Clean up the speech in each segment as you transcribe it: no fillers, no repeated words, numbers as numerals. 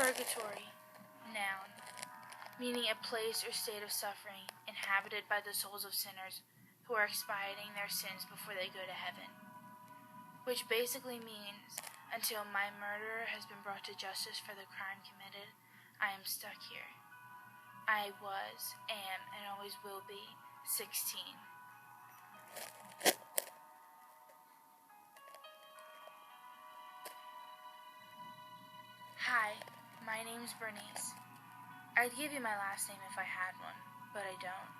Purgatory, noun, meaning a place or state of suffering inhabited by the souls of sinners who are expiating their sins before they go to heaven. Which basically means, until my murderer has been brought to justice for the crime committed, I am stuck here. I was, am, and always will be 16. Hi, my name's Bernice. I'd give you my last name if I had one, but I don't.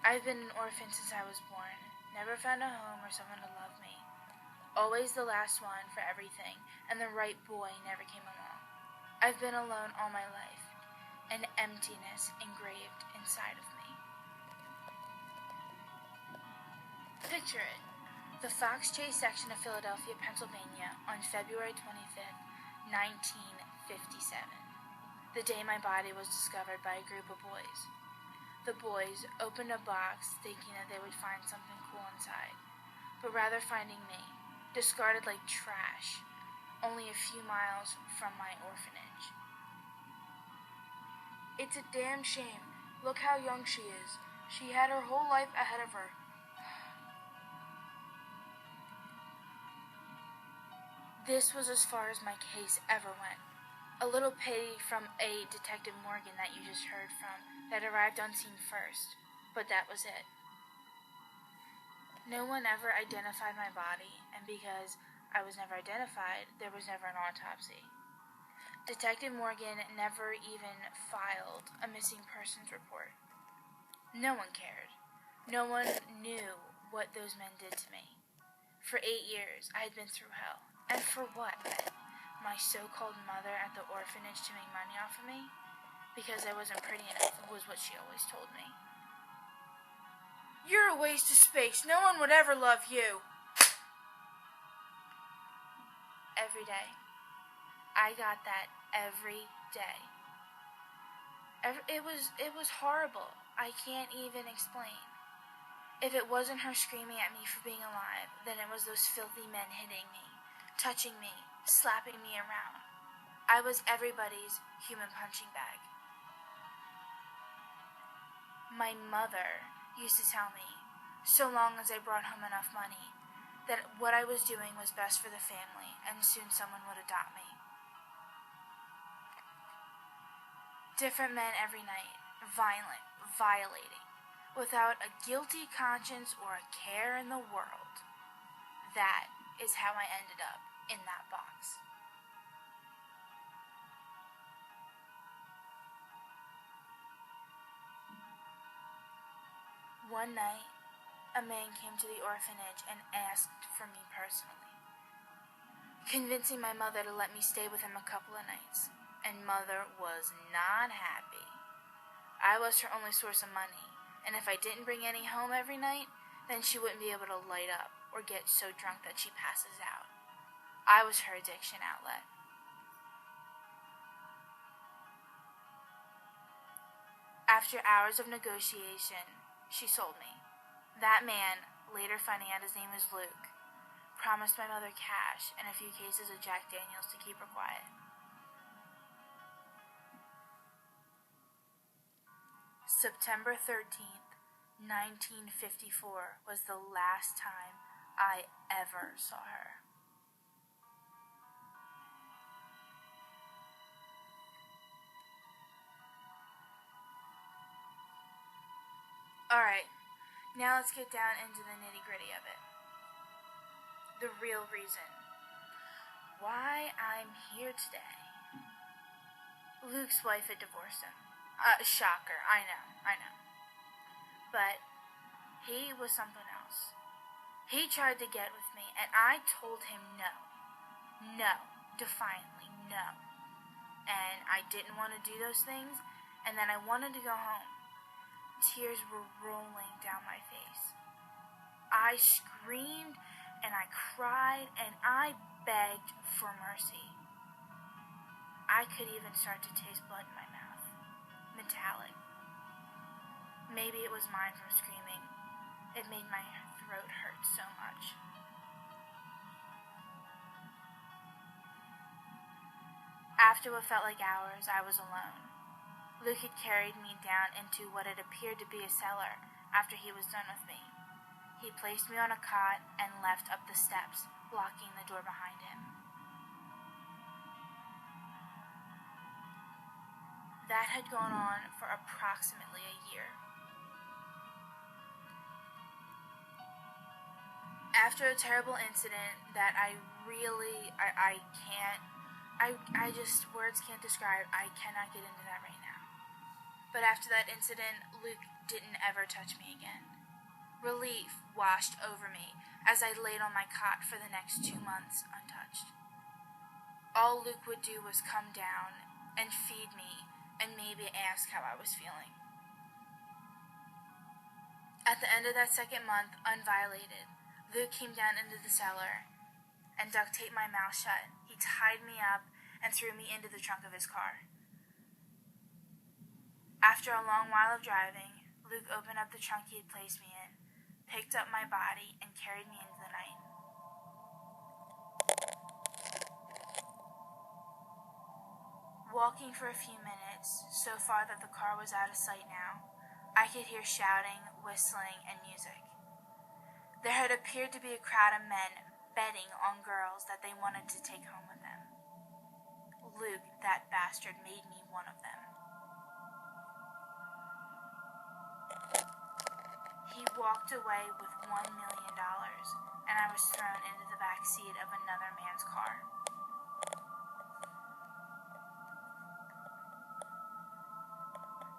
I've been an orphan since I was born, never found a home or someone to love me. Always the last one for everything, and the right boy never came along. I've been alone all my life, an emptiness engraved inside of me. Picture it. The Fox Chase section of Philadelphia, Pennsylvania, on February 25th, 1957. The day my body was discovered by a group of boys. The boys opened a box thinking that they would find something cool inside, but rather finding me, discarded like trash, only a few miles from my orphanage. It's a damn shame. Look how young she is. She had her whole life ahead of her. This was as far as my case ever went. A little pity from a Detective Morgan that you just heard from that arrived on scene first, but that was it. No one ever identified my body, and because I was never identified, there was never an autopsy. Detective Morgan never even filed a missing persons report. No one cared. No one knew what those men did to me. For 8 years, I had been through hell. And for what? My so-called mother at the orphanage to make money off of me? Because I wasn't pretty enough, was what she always told me. You're a waste of space. No one would ever love you. Every day. I got that every day. It was horrible. I can't even explain. If it wasn't her screaming at me for being alive, then it was those filthy men hitting me, touching me, slapping me around. I was everybody's human punching bag. My mother used to tell me, so long as I brought home enough money, that what I was doing was best for the family, and soon someone would adopt me. Different men every night, violent, violating, without a guilty conscience or a care in the world. That is how I ended up in that box. One night, a man came to the orphanage and asked for me personally, convincing my mother to let me stay with him a couple of nights, and mother was not happy. I was her only source of money, and if I didn't bring any home every night, then she wouldn't be able to light up or get so drunk that she passes out. I was her addiction outlet. After hours of negotiation, she sold me. That man, later finding out his name was Luke, promised my mother cash and a few cases of Jack Daniels to keep her quiet. September 13th, 1954 was the last time I ever saw her. Alright, now let's get down into the nitty-gritty of it. The real reason why I'm here today. Luke's wife had divorced him. Shocker, I know. But he was something else. He tried to get with me, and I told him no. No. Defiantly, no. And I didn't want to do those things, and then I wanted to go home. Tears were rolling down my face. I screamed, and I cried, and I begged for mercy. I could even start to taste blood in my mouth. Metallic. Maybe it was mine from screaming. It made my throat hurt so much. After what felt like hours, I was alone. Luke had carried me down into what had appeared to be a cellar after he was done with me. He placed me on a cot and left up the steps, locking the door behind him. That had gone on for approximately a year. After a terrible incident that words can't describe, I cannot get into that right now. But after that incident, Luke didn't ever touch me again. Relief washed over me as I laid on my cot for the next 2 months untouched. All Luke would do was come down and feed me and maybe ask how I was feeling. At the end of that second month, unviolated, Luke came down into the cellar and duct taped my mouth shut. He tied me up and threw me into the trunk of his car. After a long while of driving, Luke opened up the trunk he had placed me in, picked up my body, and carried me into the night. Walking for a few minutes, so far that the car was out of sight now, I could hear shouting, whistling, and music. There had appeared to be a crowd of men betting on girls that they wanted to take home with them. Luke, that bastard, made me one of them. He walked away with $1 million, and I was thrown into the back seat of another man's car.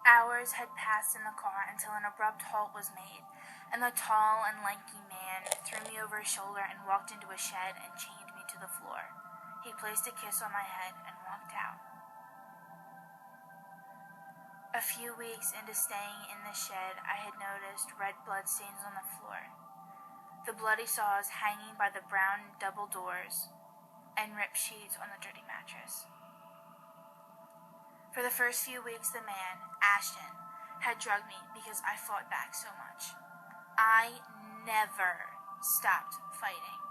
Hours had passed in the car until an abrupt halt was made, and the tall and lanky man threw me over his shoulder and walked into a shed and chained me to the floor. He placed a kiss on my head and walked out. A few weeks into staying in the shed, I had noticed red blood stains on the floor, the bloody saws hanging by the brown double doors, and ripped sheets on the dirty mattress. For the first few weeks, the man, Ashton, had drugged me because I fought back so much. I never stopped fighting.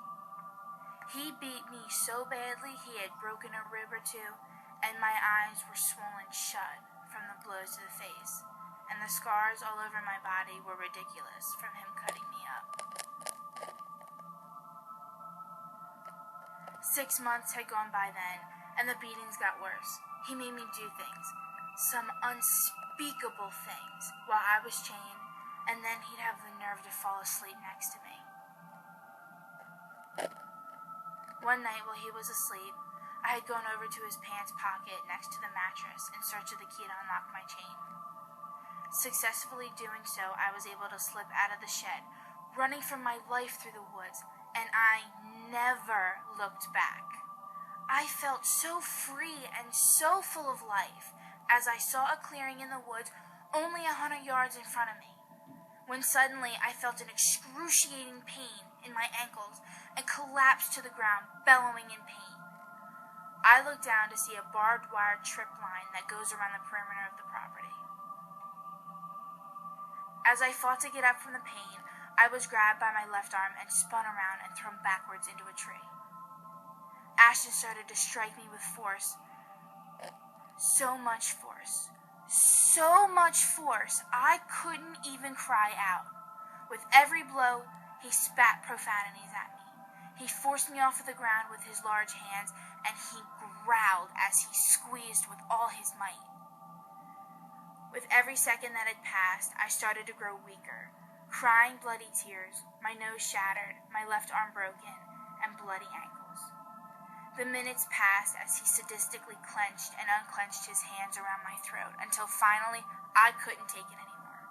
He beat me so badly he had broken a rib or two, and my eyes were swollen shut from the blows to the face, and the scars all over my body were ridiculous from him cutting me up. 6 months had gone by then, and the beatings got worse. He made me do things, some unspeakable things, while I was chained, and then he'd have the nerve to fall asleep next to me. One night while he was asleep, I had gone over to his pants pocket next to the mattress in search of the key to unlock my chain. Successfully doing so, I was able to slip out of the shed, running for my life through the woods, and I never looked back. I felt so free and so full of life as I saw a clearing in the woods only 100 yards in front of me, when suddenly I felt an excruciating pain in my ankles and collapsed to the ground, bellowing in pain. I looked down to see a barbed wire trip line that goes around the perimeter of the property. As I fought to get up from the pain, I was grabbed by my left arm and spun around and thrown backwards into a tree. Ashton started to strike me with force. So much force, I couldn't even cry out. With every blow, he spat profanities at me. He forced me off of the ground with his large hands, and he growled as he squeezed with all his might. With every second that had passed, I started to grow weaker, crying bloody tears, my nose shattered, my left arm broken, and bloody ankles. The minutes passed as he sadistically clenched and unclenched his hands around my throat until finally I couldn't take it anymore.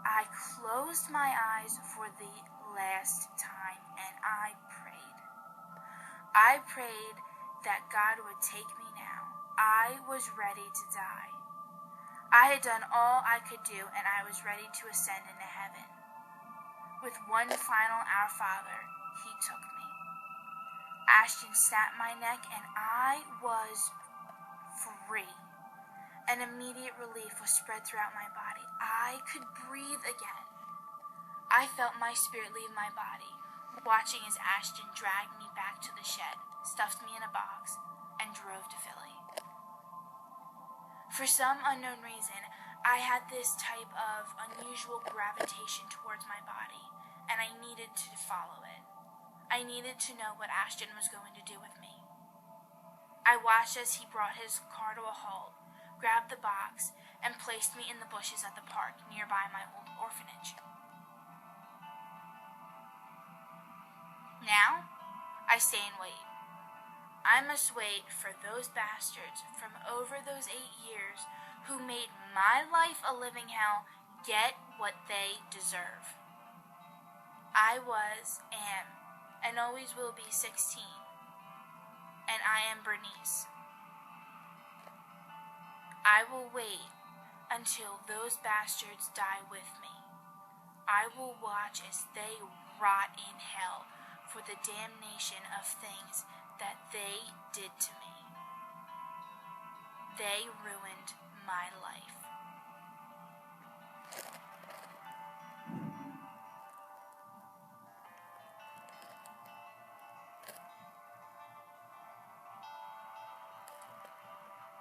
I closed my eyes for the last time and I prayed. I prayed that God would take me now. I was ready to die. I had done all I could do and I was ready to ascend into heaven. With one final Our Father, he took me. Ashton snapped my neck and I was free. An immediate relief was spread throughout my body. I could breathe again. I felt my spirit leave my body, watching as Ashton dragged me back to the shed, stuffed me in a box, and drove to Philly. For some unknown reason, I had this type of unusual gravitation towards my body, and I needed to follow it. I needed to know what Ashton was going to do with me. I watched as he brought his car to a halt, grabbed the box, and placed me in the bushes at the park nearby my old orphanage. Now, I stay and wait. I must wait for those bastards from over those 8 years who made my life a living hell get what they deserve. I was, am, and always will be 16, and I am Bernice. I will wait until those bastards die with me. I will watch as they rot in hell for the damnation of things that they did to me. They ruined my life.